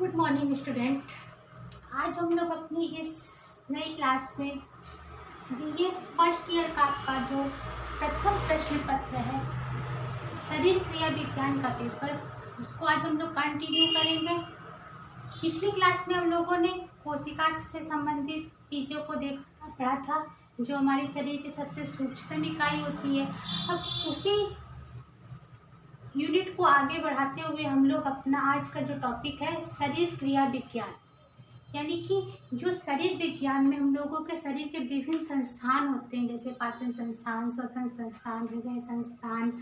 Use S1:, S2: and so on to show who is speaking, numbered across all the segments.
S1: Good morning student. आज हम लोग अपनी इस नई क्लास में बीए फर्स्ट ईयर का आपका जो प्रथम प्रश्न पत्र है शरीर क्रिया विज्ञान का पेपर, उसको आज हम लोग कंटिन्यू करेंगे। पिछली क्लास में हम लोगों ने कोशिका से संबंधित चीज़ों को देखा पढ़ा था, जो हमारे शरीर की सबसे सूक्ष्म इकाई होती है। अब उसी यूनिट को आगे बढ़ाते हुए हम लोग अपना आज का जो टॉपिक है शरीर क्रिया विज्ञान, यानी कि जो शरीर विज्ञान में हम लोगों के शरीर के विभिन्न संस्थान होते हैं, जैसे पाचन संस्थान, श्वसन संस्थान, हृदय संस्थान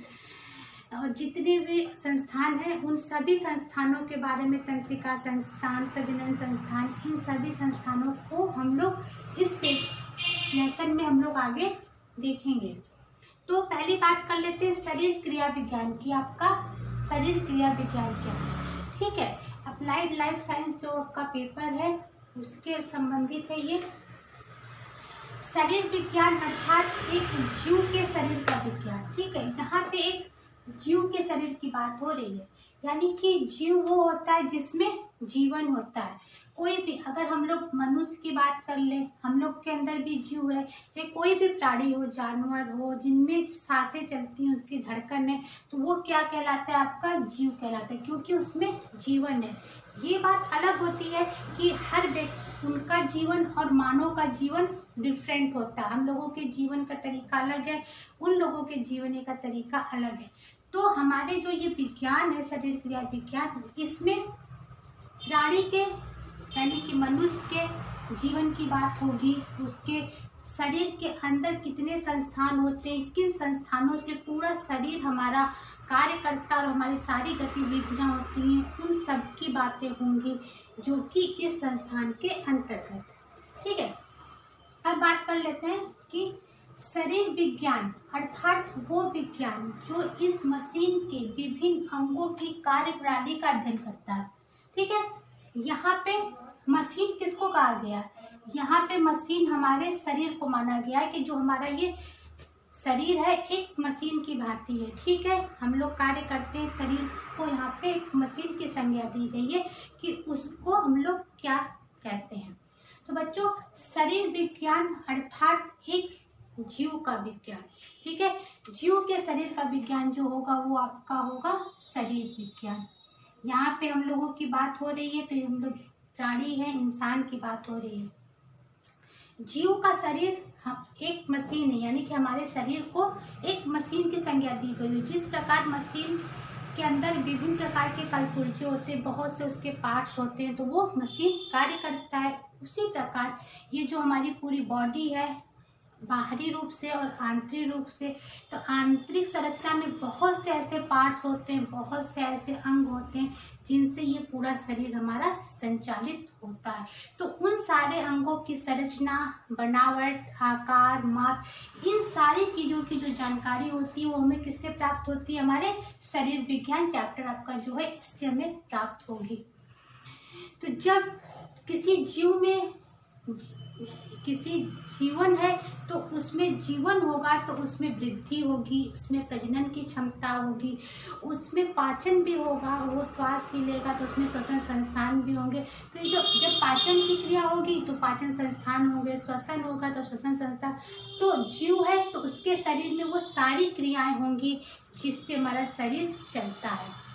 S1: और जितने भी संस्थान हैं उन सभी संस्थानों के बारे में, तंत्रिका संस्थान, प्रजनन संस्थान, इन सभी संस्थानों को हम लोग इस लेसन में हम लोग आगे देखेंगे। तो पहली बात कर लेते हैं शरीर क्रिया विज्ञान की। आपका शरीर क्रिया विज्ञान क्या है? ठीक है, अप्लाइड लाइफ साइंस जो आपका पेपर है उसके संबंधित है ये। शरीर विज्ञान अर्थात एक जीव के शरीर का विज्ञान। ठीक है, यहाँ पे एक जीव के शरीर की बात हो रही है, यानी कि जीव वो होता है जिसमें जीवन होता है। कोई भी, अगर हम लोग मनुष्य की बात कर ले, हम लोग के अंदर भी जीव है। चाहे कोई भी प्राणी हो, जानवर हो, जिनमें सांसें चलती हैं, उसकी धड़कन है, तो वो क्या कहलाता है? आपका जीव कहलाता है, क्योंकि उसमें जीवन है। ये बात अलग होती है कि हर व्यक्ति, उनका जीवन और मानव का जीवन डिफरेंट होता है। हम लोगों के जीवन का तरीका अलग है, उन लोगों के जीवन का तरीका अलग है। तो हमारे जो ये विज्ञान है शरीर क्रिया विज्ञान, इसमें प्राणी के यानी कि मनुष्य के जीवन की बात होगी, उसके शरीर के अंदर कितने संस्थान होते हैं, किन संस्थानों से पूरा शरीर हमारा कार्य करता है और हमारी सारी गतिविधियां होती हैं, उन सब की बातें होंगी जो कि इस संस्थान के अंतर्गत। ठीक है, अब बात कर लेते हैं कि शरीर विज्ञान अर्थात वो विज्ञान जो इस मशीन के विभिन्न अंगों की कार्यप्रणाली का अध्ययन करता है। ठीक है, यहाँ पे मशीन किसको कहा गया? यहाँ पे मशीन हमारे शरीर को माना गया है कि जो हमारा ये शरीर है एक मशीन की भांति है। ठीक है, हम लोग कार्य करते हैं, शरीर को यहाँ पे एक मशीन की संज्ञा दी गई है कि उसको हम लोग क्या कहते हैं। तो बच्चों, शरीर विज्ञान अर्थात एक जीव का विज्ञान। ठीक है, जीव के शरीर का विज्ञान जो होगा वो आपका होगा शरीर विज्ञान। यहाँ पे हम लोगों की बात हो रही है, तो हम लोग प्राणी है, इंसान की बात हो रही है। जीव का शरीर हम एक मशीन है, यानी कि हमारे शरीर को एक मशीन की संज्ञा दी गई है। जिस प्रकार मशीन के अंदर विभिन्न प्रकार के कलपुर्जे होते हैं, बहुत से उसके पार्ट्स होते हैं, तो वो मशीन कार्य करता है। उसी प्रकार ये जो हमारी पूरी बॉडी है, बाहरी रूप से और आंतरिक रूप से, तो आंतरिक संरचना में बहुत से ऐसे पार्ट्स होते हैं, बहुत से ऐसे अंग होते हैं जिनसे ये पूरा शरीर हमारा संचालित होता है। तो उन सारे अंगों की संरचना, बनावट, आकार, माप, इन सारी चीज़ों की जो जानकारी होती है वो हमें किससे प्राप्त होती है? हमारे शरीर विज्ञान चैप्टर आपका जो है इससे हमें प्राप्त होगी। तो जब किसी जीव में किसी जीवन है तो उसमें जीवन होगा, तो उसमें वृद्धि होगी, उसमें प्रजनन की क्षमता होगी, उसमें पाचन भी होगा, वो श्वास भी लेगा, तो उसमें श्वसन संस्थान भी होंगे। तो ये जब पाचन की क्रिया होगी तो पाचन संस्थान होंगे, श्वसन होगा तो श्वसन संस्थान। तो जीव है तो उसके शरीर में वो सारी क्रियाएं होंगी जिससे हमारा शरीर चलता है।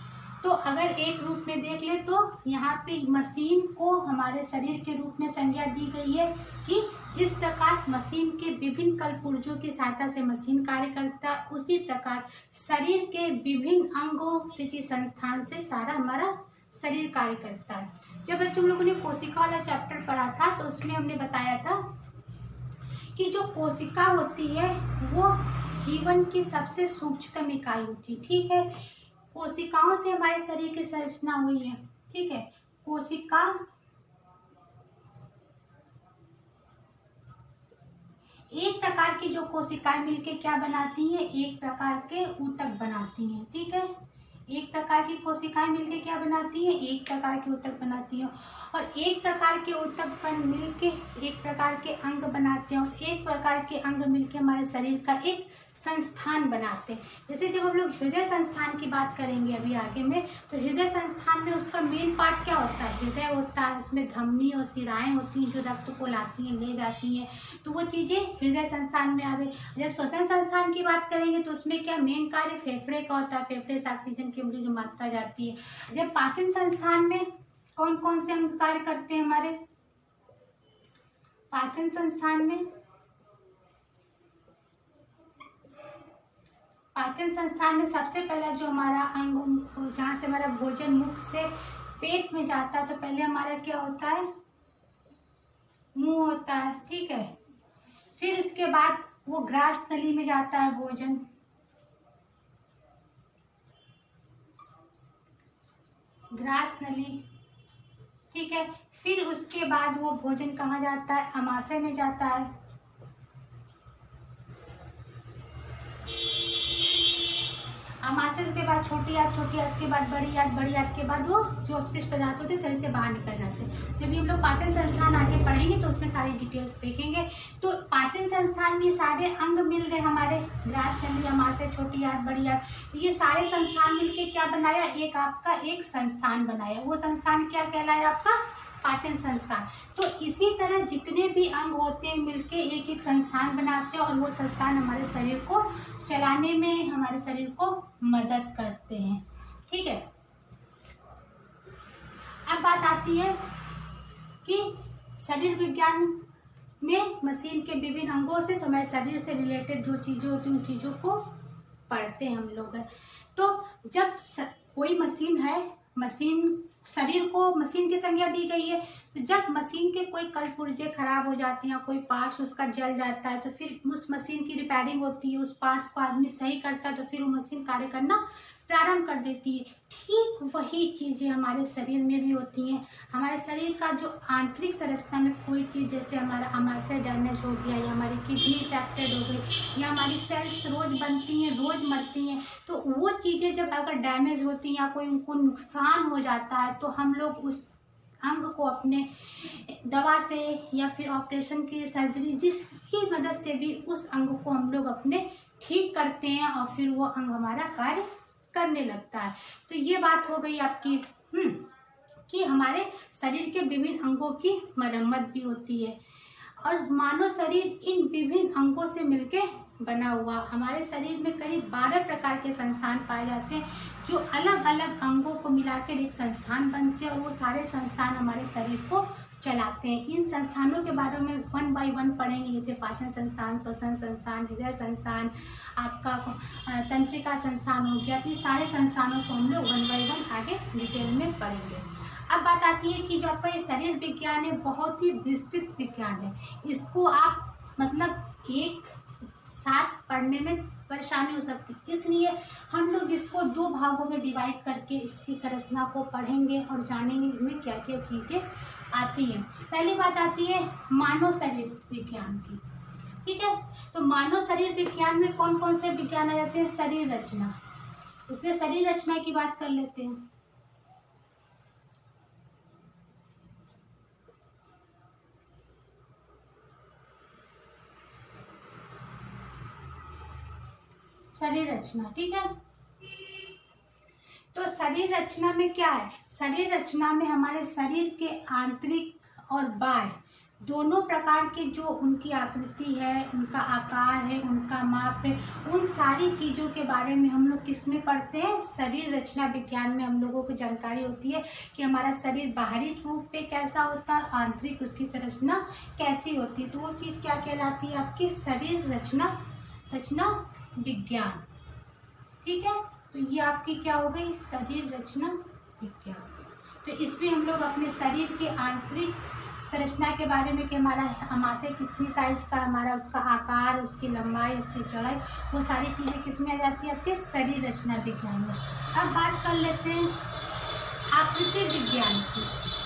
S1: तो अगर एक रूप में देख ले तो यहाँ पे मशीन को हमारे शरीर के रूप में संज्ञा दी गई है कि जिस प्रकार मशीन के विभिन्न कलपुर्जों की सहायता से मशीन कार्य करता है, उसी प्रकार शरीर के विभिन्न अंगों से की संस्थान से सारा हमारा शरीर कार्य करता है। जब बच्चों हम लोगों ने कोशिका वाला चैप्टर पढ़ा था तो उसमें हमने बताया था कि जो कोशिका होती है वो जीवन की सबसे सूक्ष्म इकाई होती है। ठीक है, कोशिकाओं से हमारे शरीर की संरचना हुई है। ठीक है, कोशिका एक प्रकार की जो कोशिकाएं मिलके क्या बनाती हैं? एक प्रकार के ऊतक बनाती हैं। ठीक है, एक प्रकार की कोशिकाएं मिलके क्या बनाती हैं, एक प्रकार के ऊतक बनाती हैं, और एक प्रकार के ऊतक बन मिलके एक प्रकार के अंग बनाते हैं, और एक प्रकार के अंग मिलके हमारे शरीर का एक संस्थान बनाते हैं। जैसे जब हम लोग हृदय संस्थान की बात करेंगे अभी आगे में, तो हृदय संस्थान में उसका मेन पार्ट क्या होता है, हृदय होता है, उसमें धमनी और शिराएं होती हैं जो रक्त को लाती हैं, ले जाती हैं, तो वो चीज़ें हृदय संस्थान में आ गई। जब श्वसन संस्थान की बात करेंगे तो उसमें क्या मेन कार्य फेफड़े का होता है, फेफड़े से ऑक्सीजन की जो मात्रा जाती है। जब पाचन संस्थान में कौन कौन से अंग कार्य करते हैं हमारे पाचन संस्थान में, पाचन संस्थान में सबसे पहला जो हमारा अंग जहाँ से हमारा भोजन मुख से पेट में जाता है, तो पहले हमारा क्या होता है, मुंह होता है, ठीक है। फिर उसके बाद वो ग्रास नली में जाता है भोजन, ग्रास नली, ठीक है। फिर उसके बाद वो भोजन कहाँ जाता है, अमाशय में जाता है, अमाशय के बाद छोटी आंत, छोटी आंत के बाद बड़ी आंत, बड़ी आंत के बाद वो जो अवशिष्ट पदार्थ होते हैं शरीर से बाहर निकल जाते हैं। जब भी हम लोग पाचन संस्थान आगे पढ़ेंगे तो उसमें सारी डिटेल्स देखेंगे। तो पाचन संस्थान में सारे अंग मिल गए हमारे, ग्रास नली, अमाशय, छोटी आंत, बड़ी आंत, तो ये सारे संस्थान मिलके क्या बनाया, एक आपका एक संस्थान बनाया। वो संस्थान क्या कहलाया, आपका पाचन संस्थान। तो इसी तरह जितने भी अंग होते हैं मिलके एक एक संस्थान बनाते हैं, और वो संस्थान हमारे शरीर को चलाने में, हमारे शरीर को मदद करते हैं, ठीक है। अब बात आती है कि शरीर विज्ञान में मशीन के विभिन्न अंगों से, तो हमारे शरीर से रिलेटेड जो चीज़ें होती हैं उन चीज़ों को पढ़ते हैं हम लोग। तो जब कोई मशीन है, मशीन शरीर को मशीन की संज्ञा दी गई है, तो जब मशीन के कोई कल पुर्जे खराब हो जाती हैं, कोई पार्ट्स उसका जल जाता है, तो फिर उस मशीन की रिपेयरिंग होती है, उस पार्ट्स को आदमी सही करता है, तो फिर वो मशीन कार्य करना प्रारंभ कर देती है। ठीक वही चीज़ें हमारे शरीर में भी होती हैं। हमारे शरीर का जो आंतरिक संरचना में कोई चीज़, जैसे हमारा अमाशय डैमेज हो गया, या हमारी किडनी इफेक्टेड हो गई, या हमारी सेल्स रोज़ बनती हैं रोज़ मरती हैं, तो वो चीज़ें जब अगर डैमेज होती हैं या कोई उनको नुकसान हो जाता है, तो हम लोग उस अंग को अपने दवा से या फिर ऑपरेशन की सर्जरी जिसकी मदद से भी उस अंग को हम लोग अपने ठीक करते हैं, और फिर वो अंग हमारा कार्य करने लगता है। तो ये बात हो गई आपकी कि हमारे शरीर के विभिन्न अंगों की मरम्मत भी होती है, और मानव शरीर इन विभिन्न अंगों से मिलके बना हुआ। हमारे शरीर में करीब 12 प्रकार के संस्थान पाए जाते हैं जो अलग अलग अंगों को मिलाकर एक संस्थान बनते हैं, और वो सारे संस्थान हमारे शरीर को चलाते हैं। इन संस्थानों के बारे में 1 बाय 1 पढ़ेंगे, जैसे पाचन संस्थान, श्वसन संस्थान, हृदय संस्थान, आपका तंत्रिका संस्थान हो गया। तो ये सारे संस्थानों को हम लोग 1 बाय 1 आगे डिटेल में पढ़ेंगे। अब बात आती है कि जो आपका ये शरीर विज्ञान है बहुत ही विस्तृत विज्ञान है। इसको आप मतलब एक साथ पढ़ने में परेशानी हो सकती है, इसलिए हम लोग इसको 2 भागों में डिवाइड करके इसकी संरचना को पढ़ेंगे और जानेंगे इसमें क्या क्या चीज़ें आती हैं। पहली बात आती है मानव शरीर विज्ञान की, ठीक है। तो मानव शरीर विज्ञान में कौन कौन से विज्ञान आ जाते हैं, शरीर रचना। इसमें शरीर रचना की बात कर लेते हैं। शरीर रचना, ठीक है। तो शरीर रचना में क्या है, शरीर रचना में हमारे शरीर के आंतरिक और बाह्य दोनों प्रकार के जो उनकी आकृति है, उनका आकार है, उनका माप है, उन सारी चीज़ों के बारे में हम लोग किस में पढ़ते हैं, शरीर रचना विज्ञान में हम लोगों को जानकारी होती है कि हमारा शरीर बाहरी रूप पे कैसा होता है, आंतरिक उसकी संरचना कैसी होती है। तो वो चीज़ क्या कहलाती है, आपकी शरीर रचना विज्ञान, ठीक है। तो ये आपकी क्या हो गई, शरीर रचना विज्ञान। तो इसमें हम लोग अपने शरीर के आंतरिक संरचना के बारे में कि हमारा अमाशय कितनी साइज का, हमारा उसका आकार, उसकी लंबाई, उसकी चौड़ाई, वो सारी चीज़ें किस में आ जाती है, आपके शरीर रचना विज्ञान में। अब बात कर लेते हैं आकृति विज्ञान की।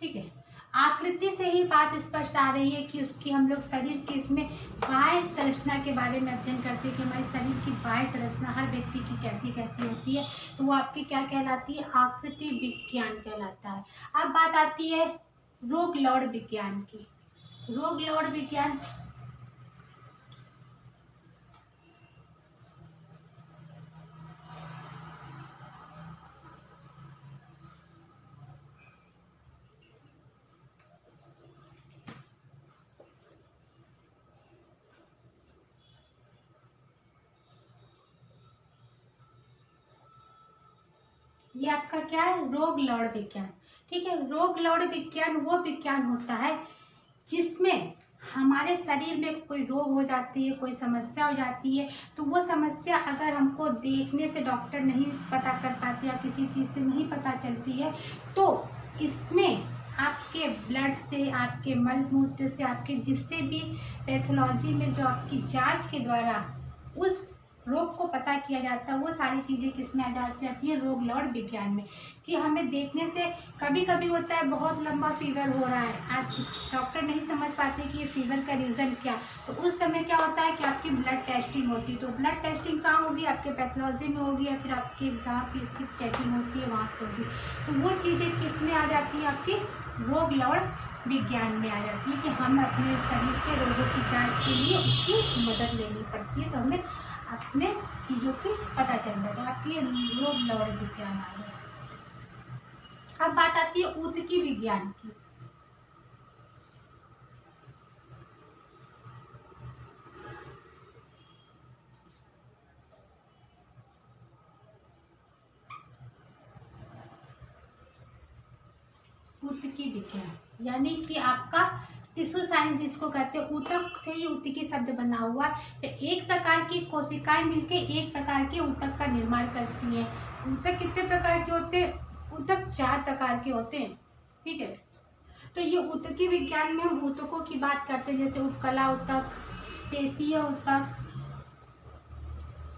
S1: ठीक है। आकृति से ही बात स्पष्ट आ रही है कि उसकी हम लोग शरीर की इसमें बाह्य संरचना के बारे में अध्ययन करते हैं कि हमारे शरीर की बाह्य संरचना हर व्यक्ति की कैसी कैसी होती है, तो वो आपकी क्या कहलाती है, आकृति विज्ञान कहलाता है। अब बात आती है रोग लौड़ विज्ञान की। रोग लौड़ विज्ञान ये आपका क्या है, रोग लौड़ विज्ञान। ठीक है, रोग लौड़ विज्ञान वो विज्ञान होता है जिसमें हमारे शरीर में कोई रोग हो जाती है, कोई समस्या हो जाती है, तो वो समस्या अगर हमको देखने से डॉक्टर नहीं पता कर पाती या किसी चीज़ से नहीं पता चलती है, तो इसमें आपके ब्लड से, आपके मल मूत्र से, आपके जिससे भी पैथोलॉजी में जो आपकी जांच के द्वारा उस रोग को पता किया जाता है, वो सारी चीज़ें किस में आ जाती है, रोग लौड़ विज्ञान में। कि हमें देखने से कभी कभी होता है बहुत लंबा फीवर हो रहा है, आज डॉक्टर नहीं समझ पाते कि ये फीवर का रीज़न क्या, तो उस समय क्या होता है कि आपकी ब्लड टेस्टिंग होती है। तो ब्लड टेस्टिंग कहाँ होगी, आपके पैथोलॉजी में होगी या फिर आपके जहाँ की इसकी चेकिंग होती है वहाँ पर होगी। तो वो चीज़ें किस में आ जाती है, आपकी रोग लौड़ विज्ञान में आ जाती है कि हम अपने शरीर के रोगों की जांच के लिए उसकी मदद लेनी पड़ती है, तो हमें अपने चीज़ों की पता चल जाता है, आपकी रोग लौड़ विज्ञान आ गया। अब बात आती है ऊतकी विज्ञान की। ऊतकी विज्ञान यानी कि आपका टिश्यू साइंस जिसको कहते हैं, ऊतक से ही ऊतकी शब्द बना हुआ है। तो एक प्रकार की कोशिकाएं मिलकर एक प्रकार के ऊतक का निर्माण करती हैं। ऊतक कितने प्रकार के होते हैं, ऊतक 4 प्रकार के होते हैं। ठीक है, तो ये ऊतकी विज्ञान में हम ऊतकों की बात करते हैं, जैसे उपकला ऊतक, पेशीय ऊतक,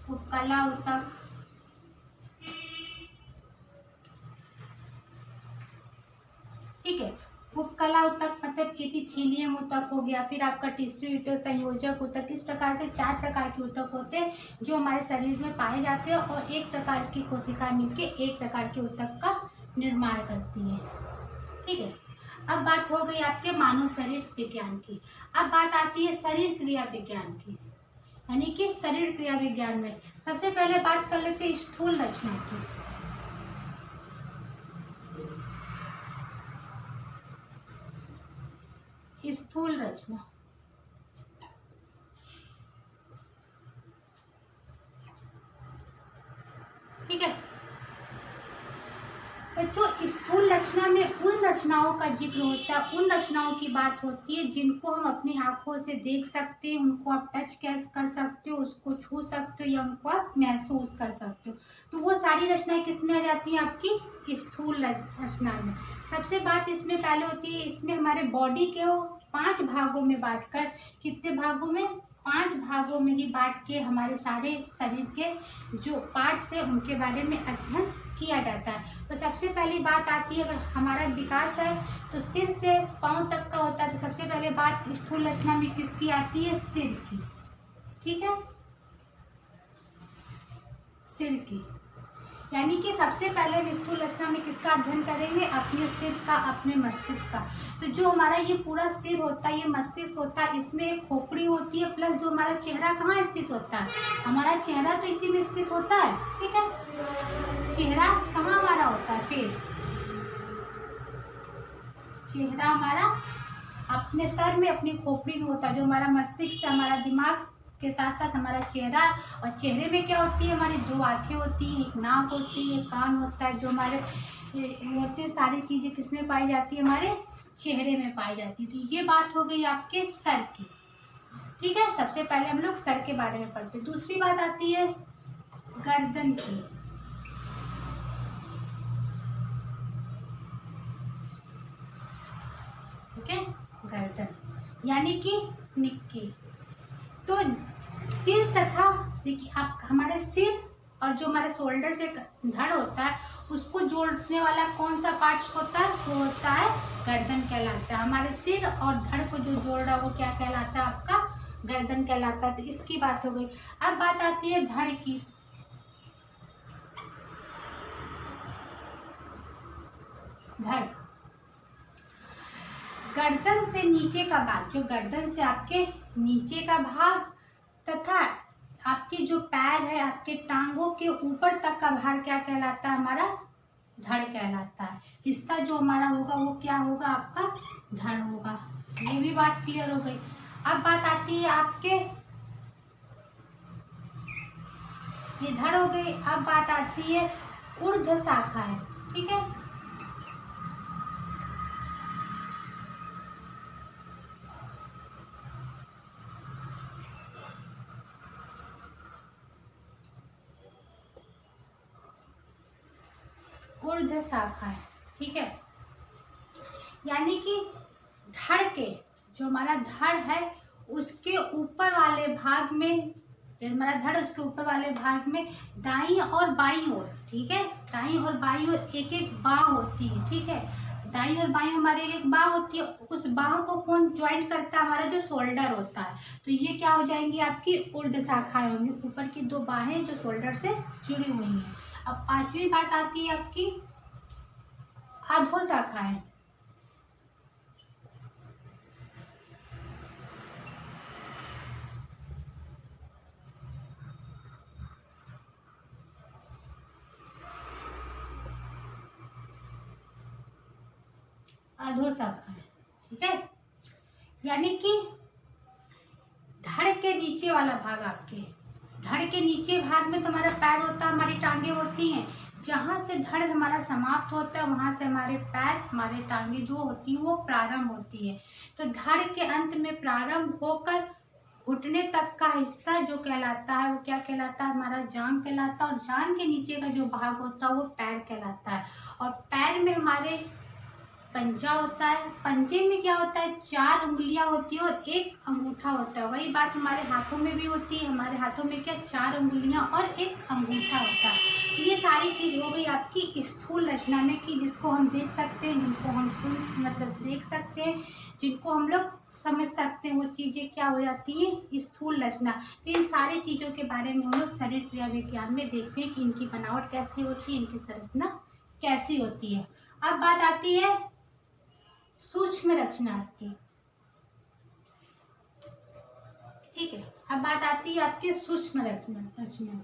S1: उपकला ऊतक, ठीक है। उपकला ऊतक मतलब एपिथेलियम ऊतक हो गया, फिर आपका टिश्यू ऊतक, संयोजक ऊतक। इस प्रकार से 4 प्रकार के ऊतक होते हैं जो हमारे शरीर में पाए जाते हैं और एक प्रकार की कोशिकाएं मिलकर एक प्रकार के ऊतक का निर्माण करती है। ठीक है, अब बात हो गई आपके मानव शरीर विज्ञान की। अब बात आती है शरीर क्रिया विज्ञान की, यानी कि शरीर क्रिया विज्ञान में सबसे पहले बात कर लेते हैं स्थूल रचना की। स्थूल रचना, ठीक है। तो स्थूल रचना में उन रचनाओं का जिक्र होता है, उन रचनाओं की बात होती है जिनको हम अपनी आंखों से देख सकते हैं, उनको आप टच कर सकते हो, उसको छू सकते हो या उनको आप महसूस कर सकते हो। तो वो सारी रचनाएं किस में आ जाती हैं, आपकी स्थूल रचना में। सबसे बात इसमें पहले होती है, इसमें हमारे बॉडी के 5 भागों में बांटकर, कितने भागों में, 5 भागों में ही बांट के हमारे सारे शरीर के जो पार्ट्स है उनके बारे में अध्ययन किया जाता है। तो सबसे पहली बात आती है, अगर हमारा विकास है तो सिर से पांव तक का होता है, तो सबसे पहले बात स्थूल रचना में किसकी आती है, सिर की। ठीक है, सिर की, यानी कि सबसे पहले हम स्थूल रचना में किसका अध्ययन करेंगे, अपने सिर का, अपने मस्तिष्क का। तो जो हमारा ये पूरा सिर होता है, ये मस्तिष्क होता है, इसमें एक खोपड़ी होती है, प्लस जो हमारा चेहरा कहाँ स्थित होता है, हमारा चेहरा तो इसी में स्थित होता है। ठीक है, चेहरा कहाँ हमारा होता है, फेस, चेहरा हमारा अपने सर में, अपनी खोपड़ी में होता है। जो हमारा मस्तिष्क से, हमारा दिमाग के साथ साथ हमारा चेहरा, और चेहरे में क्या होती है, हमारी 2 आंखें होती हैं, एक नाक होती है, एक कान होता है। जो हमारे होते हैं सारी चीज़ें किसमें पाई जाती है, हमारे चेहरे में पाई जाती है। तो ये बात हो गई आपके सर की। ठीक है, सबसे पहले हम लोग सर के बारे में पढ़ते हैं। दूसरी बात आती है गर्दन की। ठीक है, गर्दन यानी कि निक्की। तो सिर तथा, देखिए आप, हमारे सिर और जो हमारे शोल्डर से धड़ होता है उसको जोड़ने वाला कौन सा पार्ट होता है, वो होता है गर्दन कहलाता है। हमारे सिर और धड़ को जो जोड़ रहा है वो क्या कहलाता है, आपका गर्दन कहलाता है। तो इसकी बात हो गई। अब बात आती है धड़ की। धड़ गर्दन से नीचे का भाग, जो गर्दन से आपके नीचे का भाग तथा आपके जो पैर है, आपके टांगों के ऊपर तक का भाग क्या कहलाता है, हमारा धड़ कहलाता है। हिस्सा जो हमारा होगा वो क्या होगा, आपका धड़ होगा। ये भी बात क्लियर हो गई। अब बात आती है आपके, ये धड़ हो गई। अब बात आती है ऊर्ध्व शाखा है, ठीक है। ऊर्ध्व शाखा है, ठीक है। यानी कि धड़ के, जो हमारा धड़ है उसके ऊपर वाले भाग में, जो हमारा धड़ उसके ऊपर वाले भाग में दाईं और बाईं ओर, ठीक है, दाईं और बाईं ओर एक एक बाह होती है, ठीक है। दाईं और बाईं हमारे एक एक बाह होती है। उस बाह को कौन ज्वाइंट करता है, हमारा जो शोल्डर होता है। तो ये क्या हो जाएंगी, आपकी ऊर्ध्व शाखाएं होंगी। ऊपर की दो बाहें जो शोल्डर से जुड़ी हुई हैं। अब पांचवी बात आती है आपकी अधो शाखाएं। अधो शाखाएं, ठीक है। यानी कि धड़ के नीचे वाला भाग, आपके धड़ के नीचे भाग में तो हमारा पैर होता है, हमारी टांगे होती हैं। जहां से धड़ हमारा समाप्त होता है वहां से हमारे पैर, हमारे टांगे जो होती हैं वो प्रारंभ होती है। तो धड़ के अंत में प्रारंभ होकर घुटने तक का हिस्सा जो कहलाता है वो क्या कहलाता है, हमारा जांघ कहलाता है। और जांघ के नीचे का जो भाग होता है वो पैर कहलाता है। और पैर में हमारे पंजा होता है। पंजे में क्या होता है, 4 उंगलियां होती है और एक अंगूठा होता है। वही बात हमारे हाथों में भी होती है। हमारे हाथों में क्या, 4 उंगलियां और एक अंगूठा होता है। तो ये सारी चीज हो गई आपकी स्थूल रचना में, कि जिसको हम देख सकते हैं, जिनको हम सुन मतलब देख सकते हैं, जिनको हम लोग समझ सकते हैं, वो चीजें क्या हो जाती है, स्थूल रचना। तो इन सारी चीजों के बारे में हम लोग शरीर क्रिया विज्ञान में देखते हैं कि इनकी बनावट कैसी होती है, इनकी संरचना कैसी होती है। अब बात आती है सूक्ष्म रचना की, ठीक है। अब बात आती है आपके सूक्ष्म रचना की।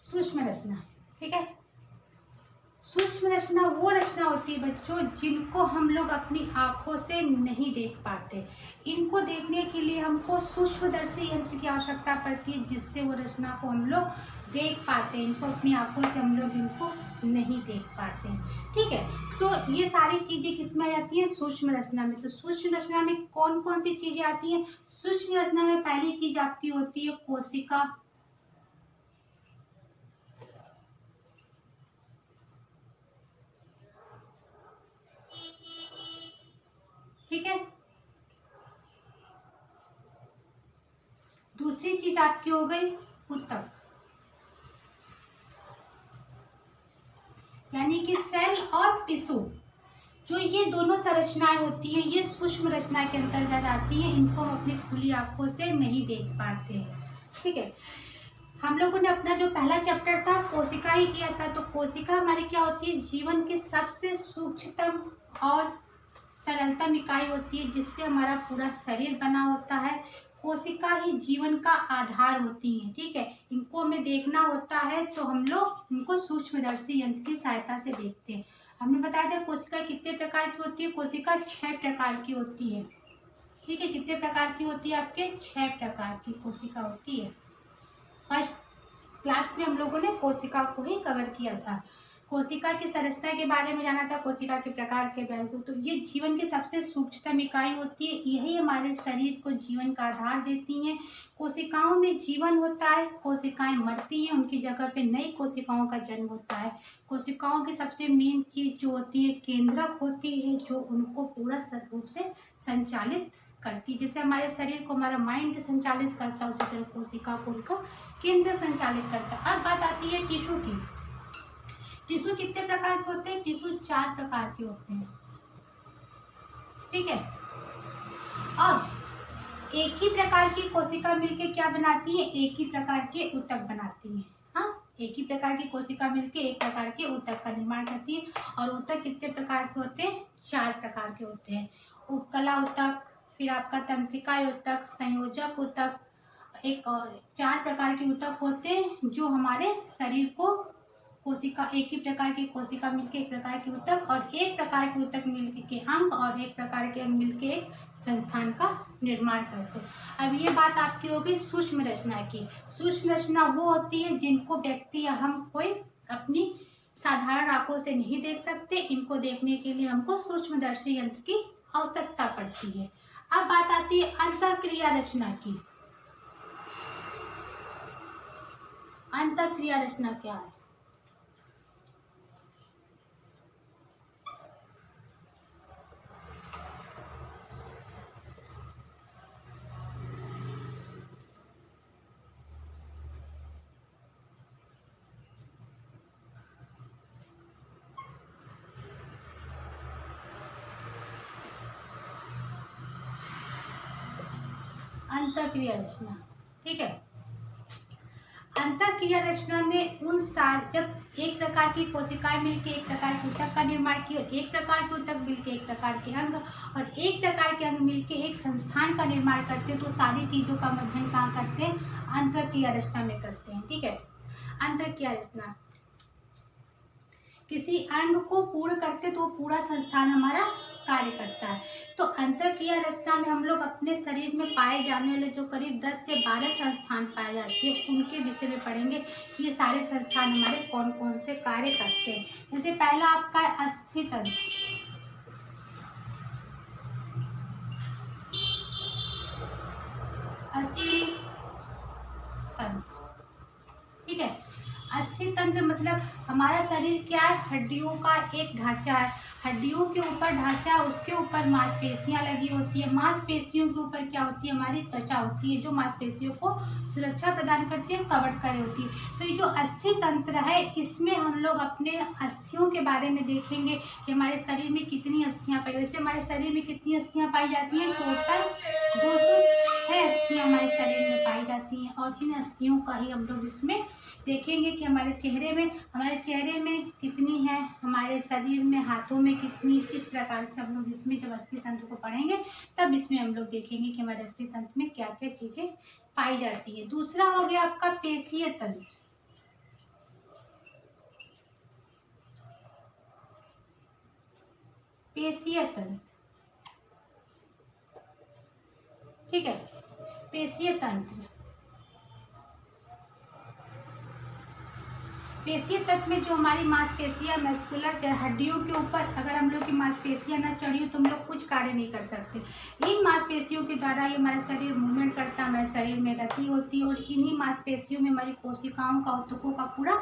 S1: सूक्ष्म रचना, ठीक है। सूक्ष्म रचना वो रचना होती है बच्चों जिनको हम लोग अपनी आंखों से नहीं देख पाते। इनको देखने के लिए हमको सूक्ष्मदर्शी यंत्र की आवश्यकता पड़ती है, जिससे वो रचना को हम लोग देख पाते हैं। इनको अपनी आंखों से हम लोग इनको नहीं देख पाते हैं, ठीक है। तो ये सारी चीजें किसमें आ जाती हैं, सूक्ष्म रचना में। तो सूक्ष्म रचना में कौन कौन सी चीजें आती हैं, सूक्ष्म रचना में पहली चीज आपकी होती है कोशिका, ठीक है। दूसरी चीज आपकी हो गई ऊतक, यानी कि सेल और टिश्यू। जो ये दोनों संरचनाएं होती हैं ये सूक्ष्म रचना के अंतर्गत आती हैं। इनको हम अपनी खुली आंखों से नहीं देख पाते हैं, ठीक है। हम लोगों ने अपना जो पहला चैप्टर था कोशिका ही किया था। तो कोशिका हमारी क्या होती है, जीवन की सबसे सूक्ष्मतम और सरलतम इकाई होती है, जिससे हमारा पूरा शरीर बना होता है। कोशिका ही जीवन का आधार होती हैं, ठीक है। इनको हमें देखना होता है तो हम लोग इनको सूक्ष्मदर्शी यंत्र की सहायता से देखते हैं। हमने बताया था कोशिका कितने प्रकार की होती है, कोशिका 6 प्रकार की होती है, ठीक है। कितने प्रकार की होती है, आपके 6 प्रकार की कोशिका होती है। फर्स्ट क्लास में हम लोगों ने कोशिका को ही कवर किया था। कोशिका की संरचना के बारे में जाना था, कोशिका के प्रकार के बारे में। तो ये जीवन की सबसे सूक्ष्मतम इकाई होती है, यही हमारे शरीर को जीवन का आधार देती हैं। कोशिकाओं में जीवन होता है, कोशिकाएं मरती हैं, उनकी जगह पे नई कोशिकाओं का जन्म होता है। कोशिकाओं की सबसे मेन चीज जो होती है केंद्रक होती है, जो उनको पूरा रूप से संचालित करती है। जैसे हमारे शरीर को हमारा माइंड संचालित करता है, उसी तरह कोशिका को उनका केंद्र संचालित करता है। अब बात आती है टिश्यू की। टिश्यू कितने प्रकार के होते हैं? टिश्यू 4 प्रकार के होते हैं, ठीक है। और एक ही प्रकार की कोशिका मिलके क्या बनाती है? एक ही प्रकार के ऊतक बनाती है। हाँ, एक ही प्रकार की कोशिका मिलके एक प्रकार के ऊतक का निर्माण करती है। और ऊतक कितने प्रकार के होते हैं? 4 प्रकार के होते हैं। उपकला ऊतक, फिर आपका तंत्रिका ऊतक, संयोजक ऊतक, एक और 4 प्रकार के ऊतक होते हैं जो हमारे शरीर को कोशिका, एक ही प्रकार की कोशिका मिलके एक प्रकार के ऊतक, और एक प्रकार के ऊतक मिलके के अंग, और एक प्रकार के अंग मिलके एक संस्थान का निर्माण करते हैं। अब ये बात आपकी होगी सूक्ष्म रचना की। सूक्ष्म रचना वो होती है जिनको व्यक्ति या हम कोई अपनी साधारण आंखों से नहीं देख सकते। इनको देखने के लिए हमको सूक्ष्मदर्शी यंत्र की आवश्यकता पड़ती है। अब बात आती है अंतःक्रिया रचना की। अंतःक्रिया रचना क्या है? अंतःक्रिया रचना, ठीक है। अंतःक्रिया रचना में जब एक प्रकार की कोशिकाएं मिलकर एक प्रकार के ऊतक का निर्माण किए, एक प्रकार के ऊतक मिलकर एक प्रकार के अंग, और एक प्रकार के अंग मिलकर एक संस्थान का निर्माण करते हैं, तो सारी चीजों का अध्ययन कहाँ करते हैं? अंतःक्रिया रचना में करते हैं, ठीक है। अंतःक्रिया रचना किसी अंग को पूर्ण करते तो पूरा संस्थान हमारा कार्य करता है। तो अंतःक्रिया रचना में हम लोग अपने शरीर में पाए जाने वाले जो करीब 10 से 12 संस्थान पाए जाते हैं, उनके विषय में पढ़ेंगे कि ये सारे संस्थान हमारे कौन कौन से कार्य करते हैं। जैसे पहला आपका है अस्थि तंत्र। अस्थि तंत्र, ठीक है। अस्थि तंत्र मतलब हमारा शरीर क्या है? हड्डियों का एक ढांचा है। हड्डियों के ऊपर ढांचा, उसके ऊपर मांसपेशियां लगी होती है। मांसपेशियों के ऊपर क्या होती है? हमारी त्वचा होती है, जो मांसपेशियों को सुरक्षा प्रदान करती है, कवच कर होती है। तो ये जो अस्थि तंत्र है, इसमें हम लोग अपने अस्थियों के बारे में देखेंगे कि हमारे शरीर में कितनी अस्थियां पाई। वैसे हमारे शरीर में कितनी अस्थियां पाई जाती हैं? टोटल 206 अस्थियां हमारे शरीर में पाई जाती हैं। और इन अस्थियों का ही हम लोग इसमें देखेंगे कि हमारे चेहरे में कितनी है, हमारे शरीर में, हाथों में कितनी। इस प्रकार से हम लोग इसमें जब अस्थि तंत्र को पढ़ेंगे तब इसमें हम लोग देखेंगे कि हमारे अस्थि तंत्र में क्या क्या चीजें पाई जाती है। दूसरा हो गया आपका पेशीय तंत्र। पेशीय तंत्र, ठीक है। पेशीय तंत्र, पेशीय तंत्र में जो हमारी मांसपेशियां, मस्कुलर हड्डियों के ऊपर अगर हम लोग की मांसपेशियां न चढ़ी हो तो हम लोग कुछ कार्य नहीं कर सकते। इन मांसपेशियों के द्वारा ही हमारा शरीर मूवमेंट करता है, हमारे शरीर में गति होती है, और इन्हीं मांसपेशियों में हमारी कोशिकाओं का, ऊतकों का पूरा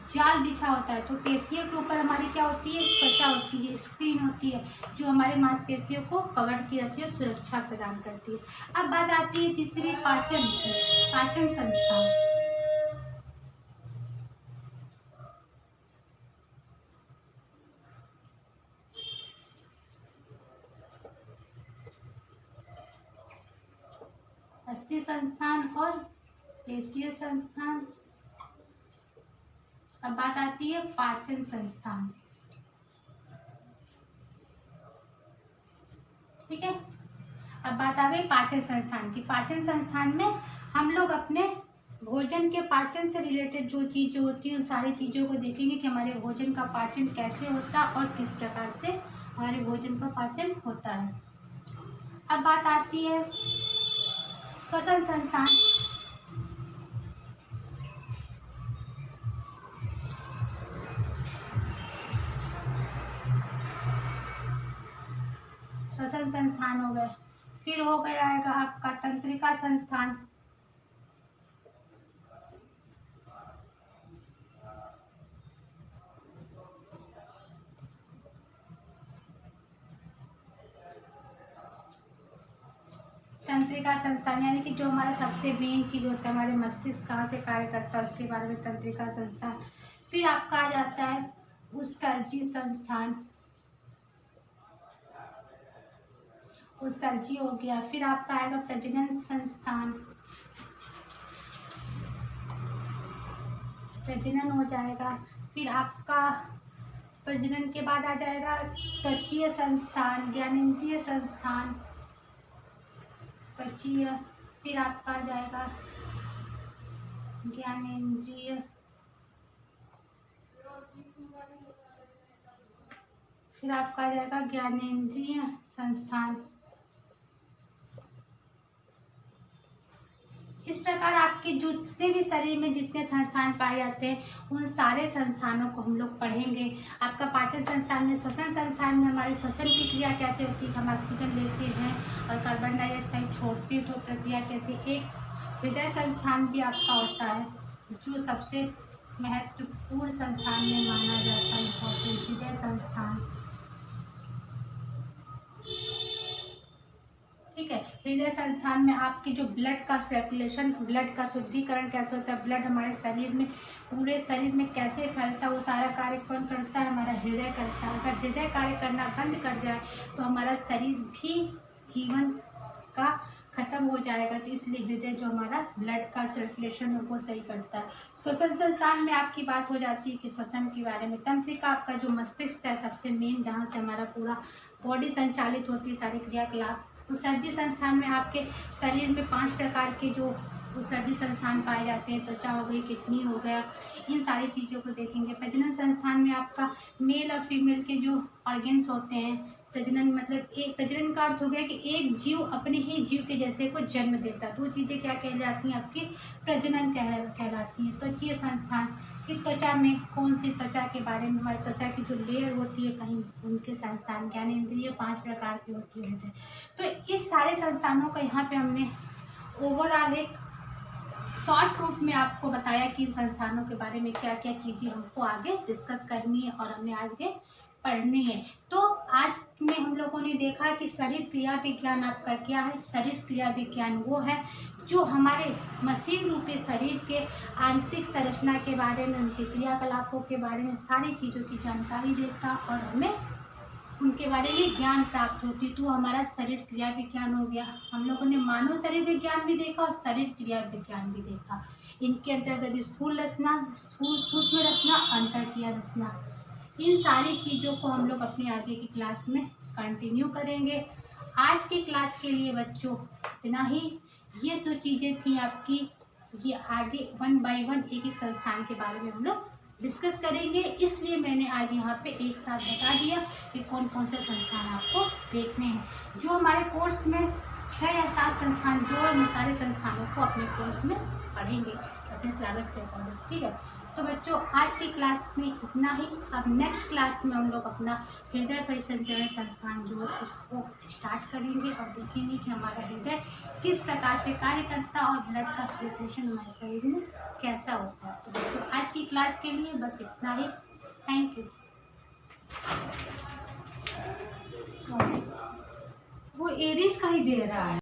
S1: जाल बिछा होता है। तो पेशियों के ऊपर हमारी क्या होती है? त्वचा होती है, स्क्रीन होती है, जो हमारे मांसपेशियों को कवर की रहती है, सुरक्षा प्रदान करती है। अब बात आती है तीसरी, पाचन की। पाचन संस्था, अस्थि संस्थान और पेशीय संस्थान। अब बात आती है पाचन संस्थान, ठीक है। अब बात आ गई पाचन संस्थान की। पाचन संस्थान में हम लोग अपने भोजन के पाचन से रिलेटेड जो चीजें होती हैं उन सारी चीजों को देखेंगे कि हमारे भोजन का पाचन कैसे होता है और किस प्रकार से हमारे भोजन का पाचन होता है। अब बात आती है श्वसन संस्थान। श्वसन संस्थान हो गए। फिर हो गया आएगा आपका तंत्रिका संस्थान, तंत्रिका संस्थान यानी कि जो हमारा सबसे मेन चीज होता है, हमारे मस्तिष्क कहाँ से कार्य करता है उसके बारे में तंत्रिका संस्थान। फिर आपका आ जाता है उत्सर्जी संस्थान, उत्सर्जी हो गया। फिर आपका आएगा प्रजनन संस्थान, प्रजनन हो जाएगा। फिर आपका प्रजनन के बाद आ जाएगा त्वचीय संस्थान, ज्ञानेंद्रिय संस्थान, त्वचीय। फिर आपका आ जाएगा ज्ञानेंद्रिय, फिर आपका आ जाएगा ज्ञानेंद्रिय संस्थान। इस प्रकार आपके जितने भी शरीर में जितने संस्थान पाए जाते हैं उन सारे संस्थानों को हम लोग पढ़ेंगे। आपका पाचन संस्थान में, श्वसन संस्थान में हमारे श्वसन की क्रिया कैसे होती है, हम ऑक्सीजन लेते हैं और कार्बन डाइऑक्साइड छोड़ते हैं, तो प्रक्रिया कैसे। एक हृदय संस्थान भी आपका होता है जो सबसे महत्वपूर्ण संस्थान में माना जाता है, इम्पोर्टेंट हृदय संस्थान। ठीक है, हृदय संस्थान में आपकी जो ब्लड का सर्कुलेशन, ब्लड का शुद्धिकरण कैसे होता है, ब्लड हमारे शरीर में, पूरे शरीर में कैसे फैलता है, वो सारा कार्य कौन करता है, हमारा हृदय करता है। अगर हृदय कार्य करना बंद कर जाए तो हमारा शरीर भी जीवन का खत्म हो जाएगा। तो इसलिए हृदय जो हमारा ब्लड का सर्कुलेशन है वो सही करता है। श्वसन संस्थान में आपकी बात हो जाती है कि श्वसन के बारे में। तंत्रिका आपका जो मस्तिष्क है सबसे मेन, जहाँ से हमारा पूरा बॉडी संचालित होती है, सारी क्रियाकलाप। उत्सर्जी संस्थान में आपके शरीर में 5 प्रकार के जो उत्सर्जी संस्थान पाए जाते हैं, त्वचा हो गई, किडनी हो गया, इन सारी चीज़ों को देखेंगे। प्रजनन संस्थान में आपका मेल और फीमेल के जो ऑर्गेन्स होते हैं, प्रजनन मतलब एक प्रजनन का अर्थ हो गया कि एक जीव अपने ही जीव के जैसे को जन्म देता है, तो वो चीज़ें क्या कहलाती हैं, आपकी प्रजनन कहलाती हैं। त्वचीय संस्थान कि त्वचा में कौन सी त्वचा के बारे में, हमारी त्वचा की जो लेयर होती है कहीं, उनके संस्थान। ज्ञानेंद्रिय 5 प्रकार की होती है। तो इस सारे संस्थानों का यहाँ पे हमने ओवरऑल एक शॉर्ट रूप में आपको बताया कि इन संस्थानों के बारे में क्या क्या चीज़ें हमको आगे डिस्कस करनी है और हमें आगे पढ़नी है। तो आज में हम लोगों ने देखा कि शरीर क्रिया विज्ञान आपका क्या है। शरीर क्रिया विज्ञान वो है जो हमारे मशीन रूपी शरीर के आंतरिक संरचना के बारे में, उनके क्रियाकलापों के बारे में सारी चीज़ों की जानकारी देता और हमें उनके बारे में ज्ञान प्राप्त होती। तो हमारा शरीर क्रिया विज्ञान हो गया। हम लोगों ने मानव शरीर विज्ञान भी देखा और शरीर क्रिया विज्ञान भी देखा। इनके अंतर्गत स्थूल रचना, सूक्ष्म रचना, अंतरक्रिया रचना, इन सारी चीज़ों को हम लोग अपने आगे की क्लास में कंटिन्यू करेंगे। आज की क्लास के लिए बच्चों इतना ही। ये जो चीज़ें थी आपकी, ये आगे 1 बाय 1 एक एक संस्थान के बारे में हम लोग डिस्कस करेंगे। इसलिए मैंने आज यहाँ पे एक साथ बता दिया कि कौन कौन से संस्थान आपको देखने हैं। जो हमारे कोर्स में 6 या 7 संस्थान जो हम सारे संस्थानों को अपने कोर्स में पढ़ेंगे अपने सिलेबस के अकॉर्डिंग। ठीक है, तो बच्चों आज की क्लास में इतना ही। अब नेक्स्ट क्लास में हम लोग अपना हृदय परिसंचरण संस्थान जो है उसको स्टार्ट करेंगे और देखेंगे कि हमारा हृदय किस प्रकार से कार्य करता है और ब्लड का सर्कुलेशन हमारे शरीर में कैसा होता है। तो बच्चों आज की क्लास के लिए बस इतना ही। Thank you.
S2: वो एरिस का ही दे रहा है।